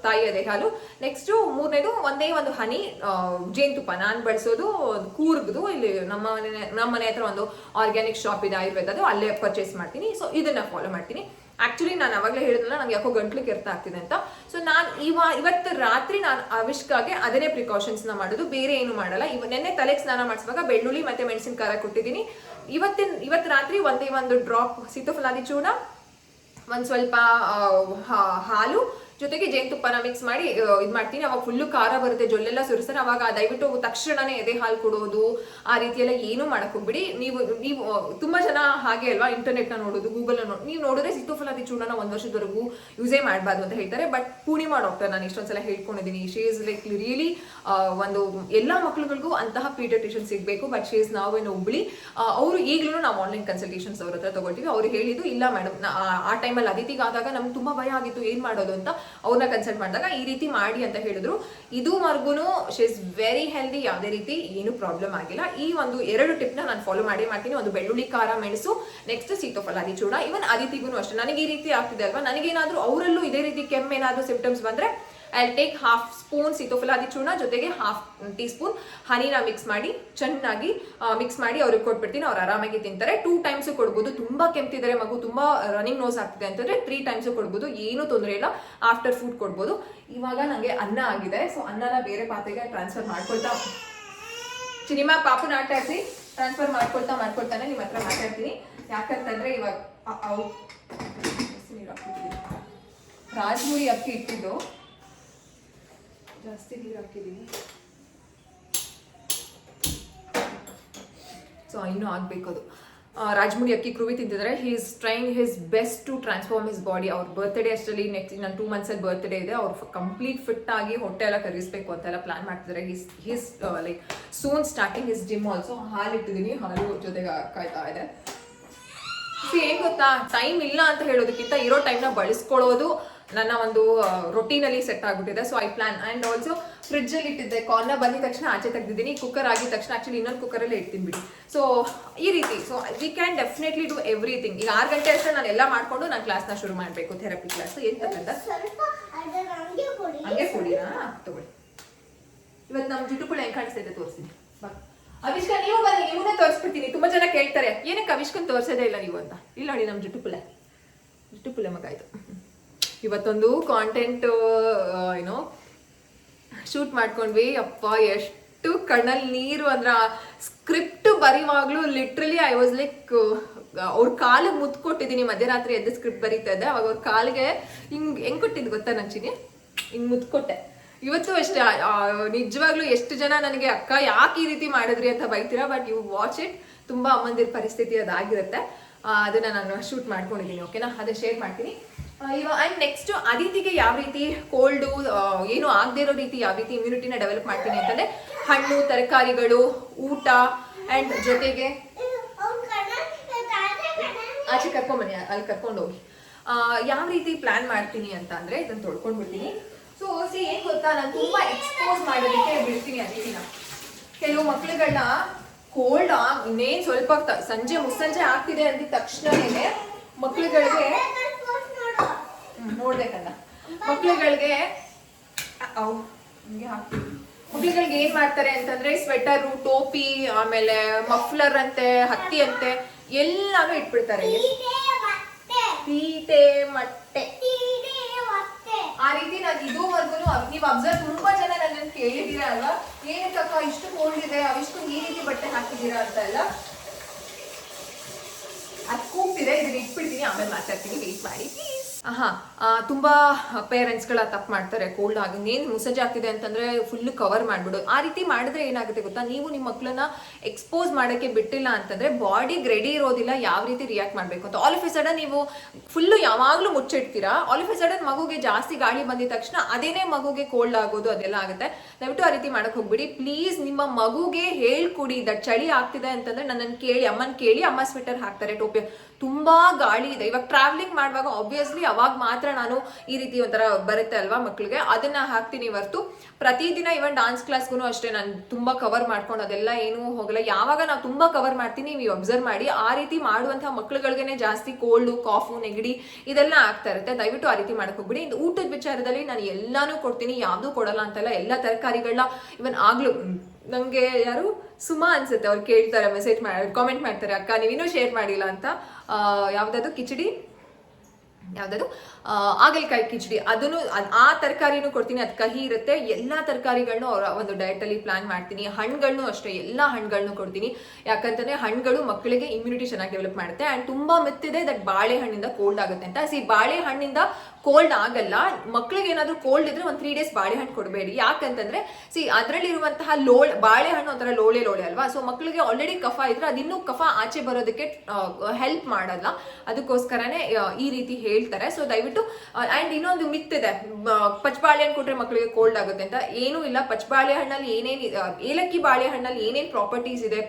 Speaker 1: ತಾಯಿ ಎದೆ ಹಾಲು. ನೆಕ್ಸ್ಟ್ 3ನೇದು ಒಂದೇ ಒಂದು ಹನಿ ಜೇನುತುಪ್ಪ. ನಾನು ಬಳಸೋದು ಕೂರ್ಗ್ದು, ಇಲ್ಲಿ ನಮ್ಮ ಮನೆ ಹತ್ರ ಒಂದು ಆರ್ಗ್ಯಾನಿಕ್ ಶಾಪ್ ಇದೆ ಆಯುರ್ವೇದದ್ದು, ಅಲ್ಲೇ ಪರ್ಚೇಸ್ ಮಾಡ್ತೀನಿ. ಸೊ ಇದನ್ನ ಫಾಲೋ ಮಾಡ್ತೀನಿ. ಆಕ್ಚುಲಿ ನಾನು ಅವಾಗಲೇ ಹೇಳಿದ್ನಲ್ಲ, ನಂಗೆ ಯಾಕೋ ಗಂಟ್ಲಿಗೆ ಕೆರೆತ ಆಗ್ತಿದೆ ಅಂತ. ಸೊ ನಾನು ಇವತ್ತು ರಾತ್ರಿ ನಾನು ಆವಿಷ್ಕಾಗೆ ಅದನ್ನೇ ಪ್ರಿಕಾಷನ್ಸ್ ನ ಮಾಡೋದು, ಬೇರೆ ಏನು ಮಾಡಲ್ಲ. ನೆನ್ನೆ ತಲೆಗೆ ಸ್ನಾನ ಮಾಡಿಸುವಾಗ ಬೆಳ್ಳುಳ್ಳಿ ಮತ್ತೆ ಮೆಣಸಿನ ಖಾರ ಕೊಟ್ಟಿದ್ದೀನಿ. ಇವತ್ತು ರಾತ್ರಿ ಒಂದೇ ಒಂದು ಡ್ರಾಪ್ ಸೀತೋಫಲಾದಿ ಚೂರ್ಣ, ಒಂದು ಸ್ವಲ್ಪ ಹಾಲು, ಜೊತೆಗೆ ಜೇನುತುಪ್ಪನ ಮಿಕ್ಸ್ ಮಾಡಿ ಇದು ಮಾಡ್ತೀನಿ. ಅವಾಗ ಫುಲ್ಲು ಖಾರ ಬರುತ್ತೆ, ಜೊಲ್ಲೆಲ್ಲ ಸುರಿಸ್ತಾರೆ. ಅವಾಗ ದಯವಿಟ್ಟು ತಕ್ಷಣನೇ ಎದೆ ಹಾಲು ಕೊಡೋದು ಆ ರೀತಿ ಎಲ್ಲ ಏನೂ ಮಾಡಕ್ ಹೋಗ್ಬಿಡಿ. ನೀವು ತುಂಬಾ ಜನ ಹಾಗೆ ಅಲ್ವಾ, ಇಂಟರ್ನೆಟ್ನ ನೋಡೋದು, ಗೂಗಲ್ ನೀವು ನೋಡಿದ್ರೆ ಸೀತೋಫಲಾದಿ ಚೂರ್ಣನ 1 ವರ್ಷದವರೆಗೂ ಯೂಸೇ ಮಾಡಬಾರ್ದು ಅಂತ ಹೇಳ್ತಾರೆ. ಬಟ್ ಪೂರ್ಣಿಮಾ ಡಾಕ್ಟರ್ ನಾನು ಇಷ್ಟೊಂದ್ಸಲ ಹೇಳ್ಕೊಂಡಿದ್ದೀನಿ, ಶಿ ಇಸ್ ಲೈಕ್ ರಿಯಲಿ ಒಂದು ಎಲ್ಲಾ ಮಕ್ಳುಗಳಿಗೂ ಅಂತಹ ಪೀಡಿಯಾಟ್ರಿಷಿಯನ್ ಸಿಗಬೇಕು. ಬಟ್ ಶಿ ಇಸ್ ನಾವ್ ಇನ್ ಹುಬ್ಳಿ. ಅವರು ಈಗಲೂ ನಾವು ಆನ್ಲೈನ್ ಕನ್ಸಲ್ಟೇಷನ್ಸ್ ಅವ್ರ ಹತ್ರ ತಗೊಳ್ತೀವಿ. ಅವ್ರು ಹೇಳಿದ್ದು ಇಲ್ಲ ಮೇಡಮ್, ಆ ಟೈಮಲ್ಲಿ ಅದಿತಿಗಾದಾಗ ನಮ್ಗೆ ತುಂಬಾ ಭಯ ಆಗಿತ್ತು, ಏನ್ ಮಾಡೋದು ಅಂತ ಅವ್ರನ್ನ ಕನ್ಸಲ್ಟ್ ಮಾಡಿದಾಗ ಈ ರೀತಿ ಮಾಡಿ ಅಂತ ಹೇಳಿದ್ರು. ಇದುವರೆಗೂ ಶಿ ಇಸ್ ವೆರಿ ಹೆಲ್ದಿ, ಯಾವುದೇ ರೀತಿ ಏನು ಪ್ರಾಬ್ಲಮ್ ಆಗಿಲ್ಲ. ಈ ಒಂದು 2 ಟಿಪ್ನ ನಾನು ಫಾಲೋ ಮಾಡ್ತೀನಿ. ಒಂದು ಬೆಳ್ಳುಳ್ಳಿ ಖಾರ ಮೆಣಸು, ನೆಕ್ಸ್ಟ್ ಸೀತೋಫಲಾದಿ ಚೂರ್ಣ. ಇವನ್ ಅದಿತಿಗೂ ಅಷ್ಟೇ, ನನಗೆ ಈ ರೀತಿ ಆಗ್ತಿದೆ ಅಲ್ವಾ, ನನಗೇನಾದ್ರೂ ಅವರಲ್ಲೂ ಇದೇ ರೀತಿ ಕೆಮ್ಮೇನಾದ್ರೂ ಸಿಂಪ್ಟಮ್ಸ್ ಬಂದ್ರೆ I'll take 1/2 ಸ್ಪೂನ್ ಸೀತೋಫಲಾದಿ ಚೂರ್ಣ ಜೊತೆಗೆ 1/2 ಟೀಸ್ಪೂನ್ ಹನಿನ ಮಿಕ್ಸ್ ಮಾಡಿ ಚೆನ್ನಾಗಿ ಮಿಕ್ಸ್ ಮಾಡಿ ಅವ್ರಿಗೆ ಕೊಟ್ಬಿಡ್ತೀನಿ. ಅವ್ರು ಆರಾಮಾಗಿ ತಿಂತಾರೆ. 2 ಟೈಮ್ಸ್ ಕೊಡ್ಬೋದು. ತುಂಬಾ ಕೆಮ್ತಿದ್ರೆ ಮಗು, ತುಂಬಾ ರನ್ನಿಂಗ್ ನೋಸ್ ಆಗ್ತಿದೆ ಅಂತಂದ್ರೆ 3 ಟೈಮ್ಸ್ ಕೊಡ್ಬೋದು, ಏನು ತೊಂದರೆ ಇಲ್ಲ. ಆಫ್ಟರ್ ಫುಡ್ ಕೊಡ್ಬೋದು. ಇವಾಗ ನನಗೆ ಅನ್ನ ಆಗಿದೆ, ಸೊ ಅನ್ನನ ಬೇರೆ ಪಾತ್ರೆಗೆ ಟ್ರಾನ್ಸ್ಫರ್ ಮಾಡ್ಕೊಳ್ತಾ ಸಿನಿಮಾ ಪಾಪುನ ಆಟ ಆಡಿಸಿ ಟ್ರಾನ್ಸ್ಫರ್ ಮಾಡ್ಕೊಳ್ತಾನೆ ನಿಮ್ಮ ಹತ್ರ ಮಾತಾಡ್ತೀನಿ. ಯಾಕಂತಂದ್ರೆ ಇವಾಗ ರಾಜ್ಮುರಿ ಅಕ್ಕಿ ಇಟ್ಟಿದ್ದು ಜಾಸ್ತಿ ನೀರು ಹಾಕಿದ್ದೀನಿ, ಸೊ ಇನ್ನೂ ಆಗ್ಬೇಕು ಅದು. ರಾಜ್ಮುರಿ ಅಕ್ಕಿ ಕೃವಿ ತಿಂತಿದ್ದಾರೆ. He is trying his best to transform his body. ಅವ್ರ ಬರ್ತ್ಡೇ ಅಷ್ಟರಲ್ಲಿ ನೆಕ್ಸ್ಟ್ ನಾನು 2 ಮಂತ್ಸಲ್ಲಿ ಬರ್ತ್ಡೇ ಇದೆ. ಅವ್ರು ಕಂಪ್ಲೀಟ್ ಫಿಟ್ ಆಗಿ ಹೊಟ್ಟೆ ಎಲ್ಲ ಕರಿಸ್ಬೇಕು ಅಂತೆಲ್ಲ ಪ್ಲಾನ್ ಮಾಡ್ತಿದ್ದಾರೆ. His like soon starting his gym also. ಹಾಲು ಇಟ್ಟಿದ್ದೀನಿ, ಹಾಲು ಜೊತೆಗೆ ಕಾಯ್ತಾ ಇದೆ. ಏನ್ ಗೊತ್ತಾ, ಟೈಮ್ ಇಲ್ಲ ಅಂತ ಹೇಳೋದಕ್ಕಿಂತ ಇರೋ ಟೈಮ್ನ ಬಳಸ್ಕೊಳ್ಳೋದು ನನ್ನ ಒಂದು ರೊಟೀನಲ್ಲಿ ಸೆಟ್ ಆಗ್ಬಿಟ್ಟಿದೆ. So I plan. And also fridge ಅಲ್ಲಿ ಇಟ್ಟಿದ್ದೆ, ಕಾರ್ನ ಬಂದಿದ ತಕ್ಷಣ ಆಚೆ ತೆಗ್ದಿದ್ದೀನಿ. ಕುಕ್ಕರ್ ಆಗಿದ ತಕ್ಷಣ ಆಕ್ಚುಲಿ ಇನ್ನೊಂದು ಕುಕ್ಕರಲ್ಲೇ ಇಡ್ತೀನಿ ಬಿಡಿ. ಸೊ ಈ ರೀತಿ so we can definitely do everything. ಈಗ 6 ಗಂಟೆ ಅಷ್ಟೇ ನಾನು ಎಲ್ಲ ಮಾಡ್ಕೊಂಡು ನಾನು ಕ್ಲಾಸ್ನ ಶುರು ಮಾಡಬೇಕು, ಥೆರಪಿ ಕ್ಲಾಸ್. ಏನ್ ತಕ್ಕಂತ ಹಂಗೆ ಕೊಡಿರಾ ತಗೊಳ್ಳಿ. ಇವತ್ತು ನಮ್ಮ ಜುಟ್ಟುಗಳು ಹೆಂಗ್ ಕಾಣಿಸ್ತಾ ತೋರಿಸ್ತೀನಿ. ಅವಿಷ್ಕ ನೀವು ಬನ್ನಿ, ನಿಮ್ಮನ್ನೇ ತೋರಿಸ್ಬಿಡ್ತೀನಿ. ತುಂಬಾ ಜನ ಕೇಳ್ತಾರೆ ಏನಕ್ಕೆ ಅವಿಷ್ಕನ್ ತೋರಿಸೋದೇ ಇಲ್ಲ ನೀವು ಅಂತ. ಇಲ್ಲ ನೋಡಿ ನಮ್ಮ ಜುಟ್ಟುಪುಲೆ ಮಗ ಇದು. ಇವತ್ತೊಂದು ಕಾಂಟೆಂಟ್ ಏನೋ ಶೂಟ್ ಮಾಡ್ಕೊಂಡ್ವಿ. ಅಪ್ಪ ಎಷ್ಟು ಕಣ್ಣಲ್ಲಿ ನೀರು ಅಂದ್ರೆ, ಸ್ಕ್ರಿಪ್ಟ್ ಬರೀವಾಗ್ಲೂ ಲಿಟ್ರಲಿ ಐ ವಾಸ್ ಲೈಕ್ ಅವ್ರ ಕಾಲಿಗೆ ಮುತ್ತು ಕೊಟ್ಟಿದ್ದೀನಿ. ಮಧ್ಯರಾತ್ರಿ ಎದ್ದು ಸ್ಕ್ರಿಪ್ಟ್ ಬರೀತಾ ಇದ್ದೆ, ಅವಾಗ ಅವ್ರ ಕಾಲಿಗೆ ಹೆಂಗ್ ಕೊಟ್ಟಿದ್ದು ಗೊತ್ತಾ ನಂಚಿನಿ, ಹಿಂಗ್ ಮುತ್ತು ಕೊಟ್ಟೆ. ಇವತ್ತು ಅಷ್ಟೇ ನಿಜವಾಗ್ಲೂ ಎಷ್ಟು ಜನ ನನಗೆ ಅಕ್ಕ ಯಾಕೆ ಈ ರೀತಿ ಮಾಡಿದ್ರಿ ಅಂತ ಬೈತೀರಾ. But you watch it. ತುಂಬಾ ಅಮ್ಮಂದಿರ ಪರಿಸ್ಥಿತಿ ಅದಾಗಿರುತ್ತೆ. ಅದನ್ನ ನಾನು ಶೂಟ್ ಮಾಡ್ಕೊಂಡಿದ್ದೀನಿ. ಓಕೆನಾ, ಅದೇ ಶೇರ್ ಮಾಡ್ತೀನಿ ಇವಾಗ. ಅಂಡ್ ನೆಕ್ಸ್ಟ್ ಅದಿತಿಗೆ ಯಾವ ರೀತಿ ಕೋಲ್ಡು ಏನು ಆಗದೆ ಇರೋ ರೀತಿ ಯಾವ ರೀತಿ ಇಮ್ಯುನಿಟಿನ ಡೆವಲಪ್ ಮಾಡ್ತೀನಿ ಅಂತಂದ್ರೆ ಹಣ್ಣು, ತರಕಾರಿಗಳು, ಊಟ ಅಂಡ್ ಜೊತೆಗೆ ಆಚೆ ಕರ್ಕೊಂಡ್ಬನ್ನಿ, ಅಲ್ಲಿ ಕರ್ಕೊಂಡೋಗಿ ಯಾವ ರೀತಿ ಪ್ಲಾನ್ ಮಾಡ್ತೀನಿ ಅಂತ ಅಂದ್ರೆ ಇದನ್ನ ತೊಳ್ಕೊಂಡ್ಬಿಡ್ತೀನಿ. ಸೊ ಏನ್ ಗೊತ್ತಾ, ನಾನು ತುಂಬಾ ಎಕ್ಸ್ಪೋಸ್ ಮಾಡೋದಕ್ಕೆ ಬಿಡ್ತೀನಿ ಅದಿತಿನ. ಕೆಲವು ಮಕ್ಳುಗಳನ್ನ ಕೋಲ್ಡ್ ಇನ್ನೇನ್ ಸ್ವಲ್ಪ ಸಂಜೆ ಮುಸ್ಸಂಜೆ ಆಗ್ತಿದೆ ಅಂದಿದ ತಕ್ಷಣನೇ ಮಕ್ಳುಗಳಿಗೆ ನೋಡ್ಬೇಕಲ್ಲ, ಮಕ್ಳುಗಳಿಗೆ ಮಕ್ಳುಗಳಿಗೆ ಏನ್ ಮಾಡ್ತಾರೆ ಅಂತಂದ್ರೆ ಸ್ವೆಟರು, ಟೋಪಿ, ಆಮೇಲೆ ಮಫ್ಲರ್ ಅಂತೆ, ಹತ್ತಿ ಅಂತೆ ಎಲ್ಲಾನು ಇಟ್ಬಿಡ್ತಾರೆ. ತೀಟೆ ಮೊಟ್ಟೆ ಆ ರೀತಿ. ನಾನು ಇದುವರೆಗೂ ನೀವು ಅಬ್ಸರ್ವ್ ತುಂಬಾ ಜನ ನನ್ನ ಕೇಳಿದೀರಾ ಅಲ್ವಾ, ಏನಕ್ಕಕ್ಕ ಇಷ್ಟು ಕೋಲ್ಡ್ ಇದೆ, ಅವಿಷ್ಟು ಈ ರೀತಿ ಬಟ್ಟೆ ಹಾಕಿದೀರಾ ಅಂತ ಎಲ್ಲ. ಅದು ಕೂಗ್ತಿದೆ, ಇದನ್ನ ಇಟ್ಬಿಡ್ತೀನಿ, ಆಮೇಲೆ ಮಾತಾಡ್ತೀನಿ, ವೇಟ್ ಮಾಡಿ ಪ್ಲೀಸ್. ತುಂಬಾ ಪೇರೆಂಟ್ಸ್ಗಳ ತಪ್ಪು ಮಾಡ್ತಾರೆ. ಕೋಲ್ಡ್ ಆಗಿ ಇನ್ನೇನು ಮುಸಜ್ಜೆ ಆಗ್ತಿದೆ ಅಂತಂದ್ರೆ ಫುಲ್ ಕವರ್ ಮಾಡ್ಬಿಡು. ಆ ರೀತಿ ಮಾಡಿದ್ರೆ ಏನಾಗುತ್ತೆ ಗೊತ್ತಾ, ನೀವು ನಿಮ್ಮ ಮಕ್ಕಳನ್ನ ಎಕ್ಸ್ಪೋಸ್ ಮಾಡೋಕ್ಕೆ ಬಿಟ್ಟಿಲ್ಲ ಅಂತಂದ್ರೆ ಬಾಡಿಗೆ ರೆಡಿ ಇರೋದಿಲ್ಲ ಯಾವ ರೀತಿ ರಿಯಾಕ್ಟ್ ಮಾಡಬೇಕು ಅಂತ. ಆಲ್ ಆಫ್ ಎ ಸಡನ್ ನೀವು ಫುಲ್ಲು ಯಾವಾಗಲೂ ಮುಚ್ಚಿಡ್ತೀರಾ. ಆಲ್ ಆಫ್ ಎ ಸಡನ್ ಮಗುಗೆ ಜಾಸ್ತಿ ಗಾಳಿ ಬಂದಿದ ತಕ್ಷಣ ಅದೇನೇ ಮಗುಗೆ ಕೋಲ್ಡ್ ಆಗೋದು ಅದೆಲ್ಲ ಆಗುತ್ತೆ. ದಯವಿಟ್ಟು ಆ ರೀತಿ ಮಾಡಕ್ ಹೋಗ್ಬಿಡಿ ಪ್ಲೀಸ್. ನಿಮ್ಮ ಮಗುಗೆ ಹೇಳ್ಕೊಡಿ, ದಟ್ ಚಳಿ ಆಗ್ತಿದೆ ಅಂತಂದ್ರೆ ನನ್ನನ್ನು ಕೇಳಿ, ಅಮ್ಮನ ಕೇಳಿ, ಅಮ್ಮ ಸ್ವೆಟರ್ ಹಾಕ್ತಾರೆ, ಟೋಪಿ. ತುಂಬಾ ಗಾಳಿ ಇದೆ ಇವಾಗ ಟ್ರಾವೆಲಿಂಗ್ ಮಾಡುವಾಗ ಆಬ್ವಿಯಸ್ಲಿ ಅವಾಗ ಮಾತ್ರ ನಾನು ಈ ರೀತಿ ಒಂಥರ ಬರುತ್ತೆ ಅಲ್ವಾ ಮಕ್ಳಿಗೆ, ಅದನ್ನ ಹಾಕ್ತೀನಿ ಹೊರತು ಪ್ರತಿದಿನ ಇವನ್ ಡಾನ್ಸ್ ಕ್ಲಾಸ್ಗೂ ಅಷ್ಟೇ ನಾನು ತುಂಬಾ ಕವರ್ ಮಾಡ್ಕೊಂಡು ಅದೆಲ್ಲ ಏನೂ ಹೋಗಲ್ಲ. ಯಾವಾಗ ನಾವು ತುಂಬಾ ಕವರ್ ಮಾಡ್ತೀನಿ ನೀವು ಅಬ್ಸರ್ವ್ ಮಾಡಿ, ಆ ರೀತಿ ಮಾಡುವಂತಹ ಮಕ್ಳುಗಳಿಗೆನೆ ಜಾಸ್ತಿ ಕೋಲ್ಡು, ಕಾಫು, ನೆಗಡಿ ಇದೆಲ್ಲ ಆಗ್ತಾ ಇರುತ್ತೆ. ದಯವಿಟ್ಟು ಆ ರೀತಿ ಮಾಡಕ್ ಹೋಗ್ಬಿಡಿ. ಇದು ಊಟದ ವಿಚಾರದಲ್ಲಿ ನಾನು ಎಲ್ಲಾನು ಕೊಡ್ತೀನಿ, ಯಾವ್ದು ಕೊಡಲ್ಲ ಅಂತಲ್ಲ. ಎಲ್ಲ ತರಕಾರಿಗಳನ್ನ ಇವನ್ ಆಗ್ಲೂ ನಂಗೆ ಯಾರು ಸುಮಾ ಅನ್ಸುತ್ತೆ ಅವ್ರು ಕೇಳ್ತಾರೆ, ಮೆಸೇಜ್ ಮಾಡಿ ಕಾಮೆಂಟ್ ಮಾಡ್ತಾರೆ, ಅಕ್ಕ ನೀವಿನ್ನೂ ಶೇರ್ ಮಾಡಿಲ್ಲ ಅಂತ. ಯಾವ್ದಾದ್ರು ಕಿಚಡಿ ಯಾವುದದು ಹಾಗಲಕಾಯಿ ಕಿಚಡಿ, ಅದನ್ನು ಆ ತರಕಾರಿನೂ ಕೊಡ್ತೀನಿ. ಅದು ಕಹಿ ಇರುತ್ತೆ. ಎಲ್ಲ ತರಕಾರಿಗಳನ್ನೂ ಅವರ ಒಂದು ಡಯಟಲ್ಲಿ ಪ್ಲಾನ್ ಮಾಡ್ತೀನಿ. ಹಣ್ಣುಗಳನ್ನು ಅಷ್ಟೇ, ಎಲ್ಲ ಹಣ್ಣುಗಳನ್ನು ಕೊಡ್ತೀನಿ. ಯಾಕಂತಂದ್ರೆ ಹಣ್ಣುಗಳು ಮಕ್ಕಳಿಗೆ ಇಮ್ಯುನಿಟಿ ಚೆನ್ನಾಗಿ ಡೆವಲಪ್ ಮಾಡುತ್ತೆ. ಆ್ಯಂಡ್ ತುಂಬಾ ಮಿತ್ತಿದೆ ದಟ್ ಬಾಳೆಹಣ್ಣಿಂದ ಕೋಲ್ಡ್ ಆಗುತ್ತೆ ಅಂತ. ಬಾಳೆಹಣ್ಣಿಂದ ಕೋಲ್ಡ್ ಆಗಲ್ಲ. ಮಕ್ಳಿಗೆ ಏನಾದರೂ ಕೋಲ್ಡ್ ಇದ್ರೆ ಒಂದು 3 days ಬಾಳೆಹಣ್ಣು ಕೊಡಬೇಡಿ. ಯಾಕಂತಂದ್ರೆ ಅದರಲ್ಲಿರುವಂತಹ ಬಾಳೆಹಣ್ಣು ಒಂಥರ ಲೋಳೆ ಅಲ್ವಾ. ಸೊ ಮಕ್ಕಳಿಗೆ ಆಲ್ರೆಡಿ ಕಫ ಇದ್ರೆ ಅದಿನ್ನೂ ಕಫ ಆಚೆ ಬರೋದಕ್ಕೆ ಹೆಲ್ಪ್ ಮಾಡಲ್ಲ. ಅದಕ್ಕೋಸ್ಕರನೇ ಈ ರೀತಿ ಹೇಳ್ತಾರೆ. ಸೊ ದಯವಿಟ್ಟು ಆ್ಯಂಡ್ ಇನ್ನೊಂದು ಮಿತ್ ಇದೆ, ಪಚ್ಚ ಬಾಳೆಹಣ್ಣು ಕೊಟ್ರೆ ಮಕ್ಕಳಿಗೆ ಕೋಲ್ಡ್ ಆಗುತ್ತೆ ಅಂತ. ಏನೂ ಇಲ್ಲ. ಪಚ್ಚ ಬಾಳೆಹಣ್ಣಲ್ಲಿ ಏನೇನು, ಏಲಕ್ಕಿ ಬಾಳೆಹಣ್ಣಲ್ಲಿ ಏನೇನು ಪ್ರಾಪರ್ಟೀಸ್ ಇದೆ,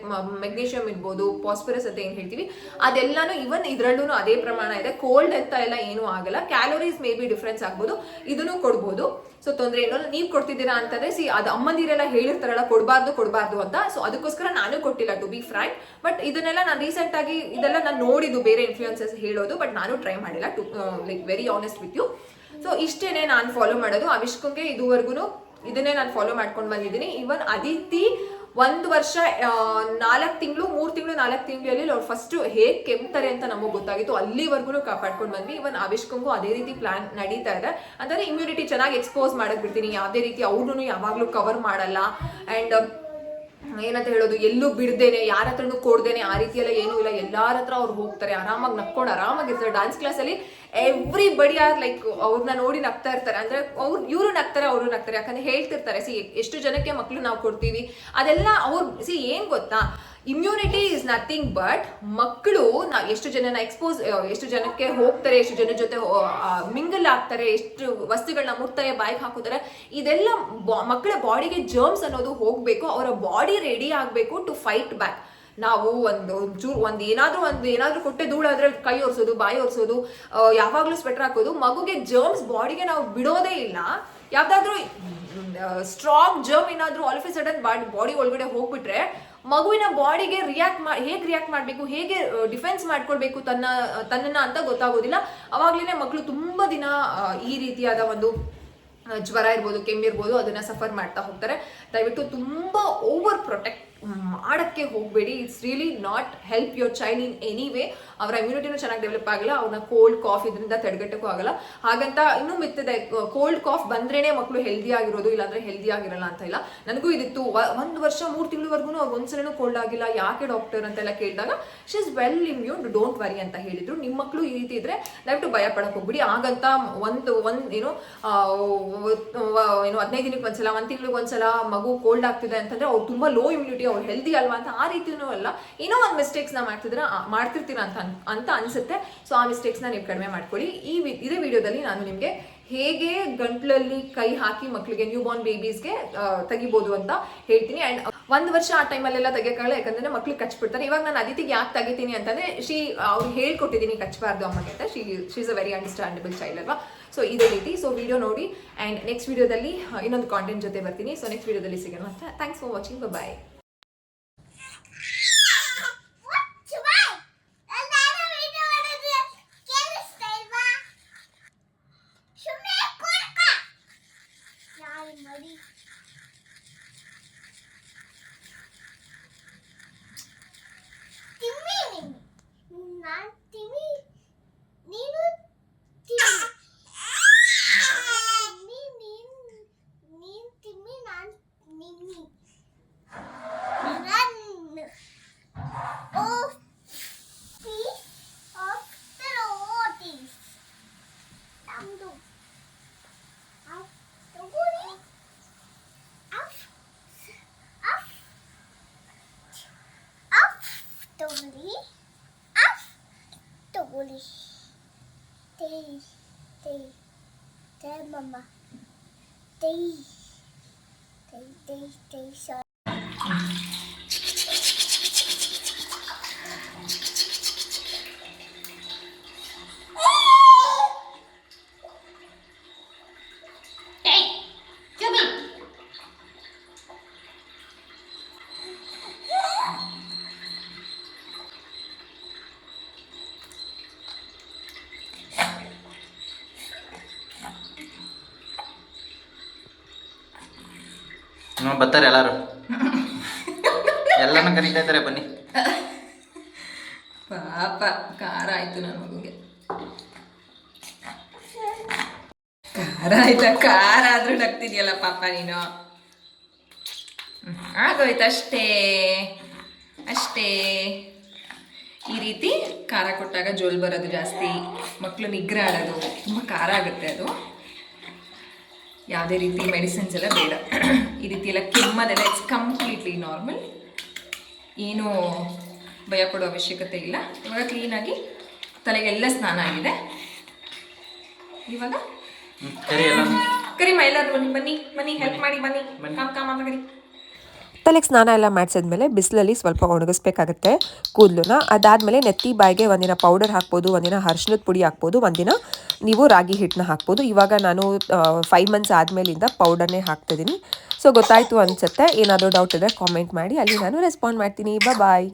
Speaker 1: ಮೆಗ್ನೀಷಿಯಂ ಇರ್ಬೋದು, ಫಾಸ್ಫರಸ್ ಅಂತ ಏನು ಹೇಳ್ತೀವಿ, ಅದೆಲ್ಲಾನು ಇವನ್ ಇದರಲ್ಲೂ ಅದೇ ಪ್ರಮಾಣ ಇದೆ. ಕೋಲ್ಡ್ ಅಂತ ಎಲ್ಲ ಏನೂ ಆಗಲ್ಲ. ಕ್ಯಾಲೋರೀಸ್ ಮೇ ಬಿ ಡಿಫ್ರೆನ್ಸ್ ಆಗ್ಬೋದು, ಇದನ್ನು ಕೊಡ್ಬೋದು. ಸೊ ತೊಂದರೆ ಏನೋ. ನೀವು ಕೊಡ್ತಿದ್ದೀರಾ ಅಂತಂದ್ರೆ ಅದು ಅಮ್ಮಂದಿರೆಲ್ಲ ಹೇಳಿರ್ತಾರಲ್ಲ ಕೊಡಬಾರ್ದು ಅಂತ. ಸೊ ಅದಕ್ಕೋಸ್ಕರ ನಾನು ಕೊಟ್ಟಿಲ್ಲ, ಟು ಬಿ ಫ್ರ್ಯಾಂಕ್. ಬಟ್ ಇದನ್ನೆಲ್ಲ ನಾನು ರೀಸೆಂಟ್ ಆಗಿ ಇದೆಲ್ಲ ನಾನು ನೋಡಿದ್ದು ಬೇರೆ ಇನ್ಫ್ಲೂಯೆನ್ಸರ್ಸ್ ಹೇಳೋದು, ಬಟ್ ನಾನು ಟ್ರೈ ಮಾಡಿಲ್ಲ, to like very honest with you. So ಇಷ್ಟೇನೆ ನಾನು ಫಾಲೋ ಮಾಡೋದು. ಅವಿಷ್ಕಂಗೆ ಇದುವರೆಗೂ ಇದನ್ನೇ ನಾನು ಫಾಲೋ ಮಾಡ್ಕೊಂಡು ಬಂದಿದ್ದೀನಿ. ಇವನ್ ಅದಿತಿ 1 ವರ್ಷ 4 ತಿಂಗಳು 3 ತಿಂಗಳು 4 ತಿಂಗಳಲ್ಲಿ ಅವ್ರು ಫಸ್ಟ್ ಹೇಗೆ ಕೆಮ್ತಾರೆ ಅಂತ ನಮಗೆ ಗೊತ್ತಾಗಿತ್ತು. ಅಲ್ಲಿವರೆಗೂ ಕಾಪಾಡ್ಕೊಂಡು ಬಂದ್ವಿ. ಇವನ್ ಅವಿಷ್ಕಂಗೂ ಅದೇ ರೀತಿ ಪ್ಲಾನ್ ನಡೀತಾ ಇದೆ. ಅಂತಂದ್ರೆ ಇಮ್ಯುನಿಟಿ ಚೆನ್ನಾಗಿ ಎಕ್ಸ್ಪೋಸ್ ಮಾಡಕ್ ಬಿಡ್ತೀನಿ. ಯಾವುದೇ ರೀತಿ ಅವ್ರನ್ನೂ ಯಾವಾಗಲೂ ಕವರ್ ಮಾಡಲ್ಲ. ಆ್ಯಂಡ್ ಏನಂತ ಹೇಳೋದು, ಎಲ್ಲೂ ಬಿಡ್ದೇನೆ, ಯಾರ ಹತ್ರನೂ ಕೊಡ್ದೇನೆ, ಆ ರೀತಿ ಎಲ್ಲ ಏನೂ ಇಲ್ಲ. ಎಲ್ಲಾರ ಹತ್ರ ಅವ್ರು ಹೋಗ್ತಾರೆ, ಆರಾಮಾಗಿ ನಕ್ಕೊಂಡು ಆರಾಮಾಗಿರ್ತಾರೆ. ಡ್ಯಾನ್ಸ್ ಕ್ಲಾಸಲ್ಲಿ ಎವ್ರಿಬಡಿ ಆರ್ ಲೈಕ್ ಅವ್ರನ್ನ ನೋಡಿ ನಗ್ತಾ ಇರ್ತಾರೆ. ಅಂದ್ರೆ ಇವರು ನಗ್ತಾರೆ, ಅವರು ನಗ್ತಾರೆ. ಯಾಕಂದ್ರೆ ಹೇಳ್ತಿರ್ತಾರೆ, ಎಷ್ಟು ಜನಕ್ಕೆ ಮಕ್ಳು ನಾವು ಕೊಡ್ತೀವಿ, ಅದೆಲ್ಲ ಅವ್ರು ಏನ್ ಗೊತ್ತಾ, ಇಮ್ಯುನಿಟಿ ಇಸ್ ನಥಿಂಗ್ ಬಟ್ ಮಕ್ಕಳು ಎಷ್ಟು ಜನನ ಎಷ್ಟು ಜನಕ್ಕೆ ಹೋಗ್ತಾರೆ, ಎಷ್ಟು ಜನ ಜೊತೆ ಮಿಂಗಲ್ ಆಗ್ತಾರೆ, ಎಷ್ಟು ವಸ್ತುಗಳನ್ನ ಮುಟ್ತಾರೆ, ಬಾಯಿಗೆ ಹಾಕೋತಾರೆ, ಇದೆಲ್ಲ ಮಕ್ಕಳ ಬಾಡಿಗೆ ಜರ್ಮ್ಸ್ ಅನ್ನೋದು ಹೋಗ್ಬೇಕು. ಅವರ ಬಾಡಿ ರೆಡಿ ಆಗ್ಬೇಕು ಟು ಫೈಟ್ ಬ್ಯಾಕ್. ನಾವು ಏನಾದ್ರೂ ಕೊಟ್ಟೆ ಧೂಳಾದ್ರೆ ಕೈ ಒರೆಸೋದು, ಬಾಯಿ ಒರೆಸೋದು, ಯಾವಾಗ್ಲೂ ಸ್ವೆಟರ್ ಹಾಕೋದು, ಮಗುಗೆ ಜರ್ಮ್ಸ್ ಬಾಡಿಗೆ ನಾವು ಬಿಡೋದೇ ಇಲ್ಲ. ಯಾವ್ದಾದ್ರು ಸ್ಟ್ರಾಂಗ್ ಜರ್ಮ್ ಏನಾದ್ರೂ all of A sudden body ಒಳಗಡೆ ಹೋಗ್ಬಿಟ್ರೆ ಮಗುವಿನ ಬಾಡಿಗೆ ಹೇಗೆ ರಿಯಾಕ್ಟ್ ಮಾಡಬೇಕು, ಹೇಗೆ ಡಿಫೆನ್ಸ್ ಮಾಡ್ಕೊಳ್ಬೇಕು ತನ್ನನ್ನ ಅಂತ ಗೊತ್ತಾಗೋದಿಲ್ಲ. ಅವಾಗ್ಲೇನೆ ಮಕ್ಕಳು ತುಂಬಾ ದಿನ ಈ ರೀತಿಯಾದ ಒಂದು ಜ್ವರ ಇರ್ಬೋದು, ಕೆಮ್ಮಿರ್ಬೋದು, ಅದನ್ನ ಸಫರ್ ಮಾಡ್ತಾ ಹೋಗ್ತಾರೆ. ದಯವಿಟ್ಟು ತುಂಬಾ ಓವರ್ ಪ್ರೊಟೆಕ್ಟ್ ಮಾಡಕ್ಕೆ ಹೋಗಬೇಡಿ. It's really not help your child in any way. ಅವರ ಇಮ್ಯುನಿಟಿನೂ ಚೆನ್ನಾಗಿ ಡೆವಲಪ್ ಆಗಲ್ಲ, ಅವ್ರನ್ನ ಕೋಲ್ಡ್ ಕಾಫ್ ಇದರಿಂದ ತಡೆಗಟ್ಟಕ್ಕೂ ಆಗಲ್ಲ. ಹಾಗಂತ ಇನ್ನೂ ಮಿತ್ತಿದೆ, ಕೋಲ್ಡ್ ಕಾಫ್ ಬಂದ್ರೇನೆ ಮಕ್ಕಳು ಹೆಲ್ದಿ ಆಗಿರೋದು, ಇಲ್ಲಾಂದ್ರೆ ಹೆಲ್ದಿ ಆಗಿರಲ್ಲ ಅಂತ ಇಲ್ಲ. ನನಗೂ ಇದಿತ್ತು. 1 ವರ್ಷ 3 ತಿಂಗಳವರೆಗೂ ಅವ್ರು ಒಂದ್ಸಲೂ ಕೋಲ್ಡ್ ಆಗಿಲ್ಲ. ಯಾಕೆ ಡಾಕ್ಟರ್ ಅಂತೆಲ್ಲ ಕೇಳಿದಾಗ she is well immune, don't worry ಅಂತ ಹೇಳಿದ್ರು. ನಿಮ್ಮ ಮಕ್ಕಳು ಈ ರೀತಿ ಇದ್ರೆ ದಯವಿಟ್ಟು ಭಯ ಪಡಕ್ ಹೋಗ್ಬಿಡಿ. ಹಾಗಂತ ಒಂದು ಏನು 15 ದಿನಕ್ಕೆ ಒಂದ್ಸಲ, 1 ತಿಂಗಳಿಗೆ ಒಂದ್ಸಲ ಮಗು ಕೋಲ್ಡ್ ಆಗ್ತಿದೆ ಅಂತಂದ್ರೆ ಅವ್ರು ತುಂಬಾ ಲೋ ಇಮ್ಯುನಿಟಿ, ಅವ್ರು ಹೆಲ್ದಿ ಅಲ್ವಾ ಅಂತ ಆ ರೀತಿನೂ ಅಲ್ಲ. ಏನೋ ಒಂದು ಮಿಸ್ಟೇಕ್ಸ್ ಮಾಡ್ತಿರ್ತೀರಾ ಅಂತ ಅನ್ಸುತ್ತೆ. ಸೊ ಆ ಮಿಸ್ಟೇಕ್ಸ್ನ ನೀವು ಕಡಿಮೆ ಮಾಡ್ಕೊಳ್ಳಿ. ಇದೇ ವಿಡಿಯೋದಲ್ಲಿ ನಾನು ನಿಮಗೆ ಹೇಗೆ ಗಂಟ್ಲಲ್ಲಿ ಕೈ ಹಾಕಿ ಮಕ್ಕಳಿಗೆ ನ್ಯೂ ಬಾರ್ನ್ ಬೇಬೀಸ್ಗೆ ತೆಗಿಬೋದು ಅಂತ ಹೇಳ್ತೀನಿ. ಅಂಡ್ 1 ವರ್ಷ ಆ ಟೈಮಲ್ಲೆಲ್ಲ ತೆಗಿಯೋಕ್ಕಾಗಲ್ಲ, ಯಾಕಂದ್ರೆ ಮಕ್ಳಿಗೆ ಕಚ್ಬಿಡ್ತಾರೆ. ಇವಾಗ ನಾನು ಅದಿತಿಗೆ ಯಾಕೆ ತೆಗಿತೀನಿ ಅಂತಂದ್ರೆ ಅವ್ರು ಹೇಳ್ಕೊಟ್ಟಿದ್ದೀನಿ ಕಚ್ಚಬಾರ್ದು ಅಮ್ಮಗೆ ಅಂತ. She is a very understandable child ಅಲ್ವಾ. ಸೊ ಇದೇ ರೀತಿ. ಸೊ ವಿಡಿಯೋ ನೋಡಿ ಆ್ಯಂಡ್ ನೆಕ್ಸ್ಟ್ ವಿಡಿಯೋದಲ್ಲಿ ಇನ್ನೊಂದು ಕಾಂಟೆಂಟ್ ಜೊತೆ ಬರ್ತೀನಿ. ಸೊ ನೆಕ್ಸ್ಟ್ ವಿಡಿಯೋದಲ್ಲಿ ಸಿಗೋಣ ಅಂತ. Thanks for watching. Bye.
Speaker 2: Mama. Sorry.
Speaker 3: ಬರ್ತಾರೆ ಎಲ್ಲರೂ ಕರೀತಾ ಇದ್ದಾರೆ, ಬನ್ನಿ.
Speaker 1: ಪಾಪ ಖಾರ ಆಯ್ತು ನನ್ನ ಮಗುಗೆ. ಆಯ್ತಾ ಖಾರ ಆದ್ರೂ ನಗ್ತಿದ್ಯಲ್ಲ ಪಾಪ ನೀನು. ಆಗೋಯ್ತು ಅಷ್ಟೇ ಅಷ್ಟೇ. ಈ ರೀತಿ ಖಾರ ಕೊಟ್ಟಾಗ ಜೋಲ್ ಬರೋದು ಜಾಸ್ತಿ, ಮಕ್ಕಳು ನಿಗ್ರಹ ಆಡೋದು, ತುಂಬ ಖಾರ ಆಗುತ್ತೆ ಅದು. ಯಾವುದೇ ರೀತಿ ಮೆಡಿಸಿನ್ಸ್ ಎಲ್ಲ ಬೇಡ. ಈ ರೀತಿ ಎಲ್ಲ ಕೆಮ್ಮದೆಲ್ಲ ಇಟ್ಸ್ ಕಂಪ್ಲೀಟ್ಲಿ ನಾರ್ಮಲ್, ಏನೂ ಭಯ ಪಡೋ ಅವಶ್ಯಕತೆ ಇಲ್ಲ. ಇವಾಗ ಕ್ಲೀನಾಗಿ ತಲೆಗೆಲ್ಲ ಸ್ನಾನ ಆಗಿದೆ. ಇವಾಗ ಕರಿಮ ಎಲ್ಲಾದ್ರೂ ಬನ್ನಿ ಬನ್ನಿ ಹೆಲ್ಪ್ ಮಾಡಿ ಬನ್ನಿ, ಕಾಮ ಕರಿ.
Speaker 2: ತಲೆಗೆ ಸ್ನಾನ ಎಲ್ಲ ಮಾಡಿಸಿದ್ಮೇಲೆ ಬಿಸಿಲಲ್ಲಿ ಸ್ವಲ್ಪ ಒಣಗಿಸ್ಬೇಕಾಗತ್ತೆ ಕೂದಲನ್ನ. ಅದಾದಮೇಲೆ ನೆತ್ತಿ ಬಾಯಿಗೆ ಒಂದಿನ ಪೌಡರ್ ಹಾಕ್ಬೋದು, ಒಂದಿನ ಅರಿಶಿನದ ಪುಡಿ ಹಾಕ್ಬೋದು, ಒಂದಿನ ನೀವು ರಾಗಿ ಹಿಟ್ಟನ್ನ ಹಾಕ್ಬೋದು. ಇವಾಗ ನಾನು 5 ಮಂತ್ಸ್ ಆದಮೇಲಿಂದ ಪೌಡರ್ನೇ ಹಾಕ್ತಿದ್ದೀನಿ. ಸೊ ಗೊತ್ತಾಯಿತು ಅನಿಸುತ್ತೆ. ಏನಾದರೂ ಡೌಟ್ ಇದ್ದರೆ ಕಾಮೆಂಟ್ ಮಾಡಿ, ಅಲ್ಲಿ ನಾನು ರೆಸ್ಪಾಂಡ್ ಮಾಡ್ತೀನಿ. ಬಾಯ್.